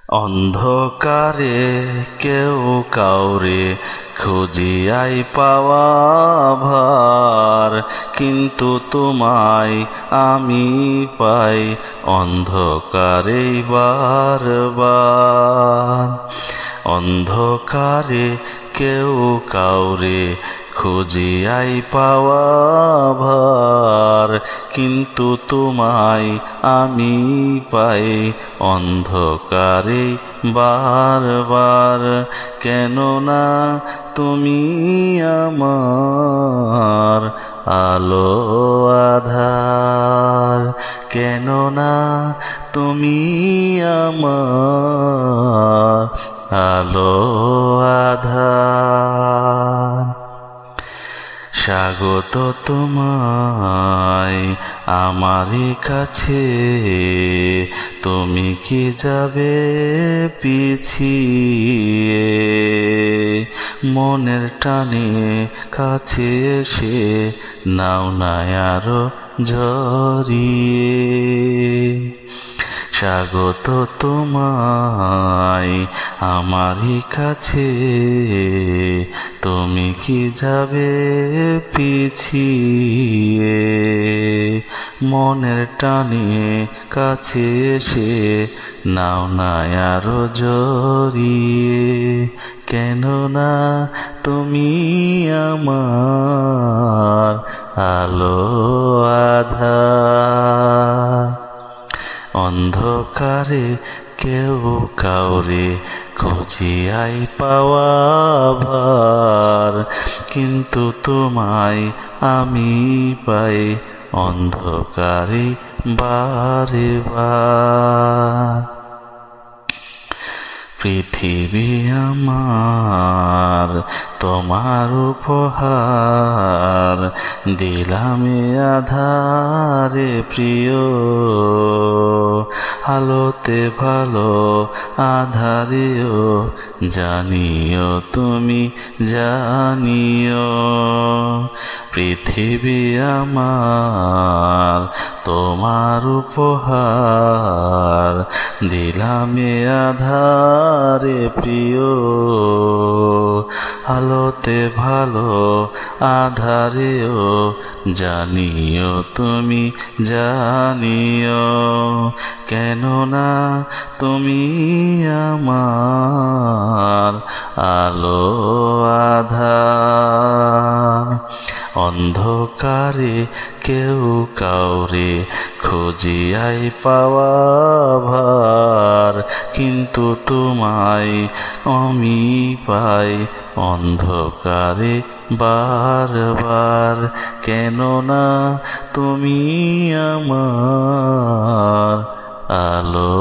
অন্ধকারে কেউ কাউরে খুঁজিয়াই পাওয়া ভার, কিন্তু তোমায় আমি পাই অন্ধকারে বারবার। অন্ধকারে কেউ কাউরে খুঁজিয়াই পাওয়া ভার, কিন্তু তোমায় আমি পাই অন্ধকারে বারবার। কেননা তুমি আমার আলো আধার, কেননা তুমি আমার আলো আধার। স্বাগত তোমায় আমারই কাছে, তুমি কি যাবে পিছিয়ে? মনের টানে কাছে এসে নাও না আরো ঝরিয়ে। স্বাগত তোমায় আমারই কাছে, তুমি কি যাবে পিছিয়ে? মনের টানে কাছে এসে নাও না আরো জড়িয়ে। কেননা তুমি আমার আলো আধার। অন্ধকারে কেউ কাউরে খুঁজিয়াই পাওয়া ভার, কিন্তু তোমায় আমি পাই অন্ধকারে বারে বার। পৃথিবী আমার তোমার উপহার, দিলামে আধারে প্রিয়। আলোতে ভালো আধারেও জানিও তুমি জানিও। পৃথিবী আমার তোমার উপহার, দিলামে আধারে প্রিয়। আলোতে ভালো আধারেও জানিও তুমি জানিও। কেননা তুমি আমার আলো আধার। অন্ধকারে কেউ কাউরে খুঁজিয়াই পাওয়া ভার, কিন্তু তোমায় আমি পাই অন্ধকারে বারবার। কেননা তুমি আমার আলো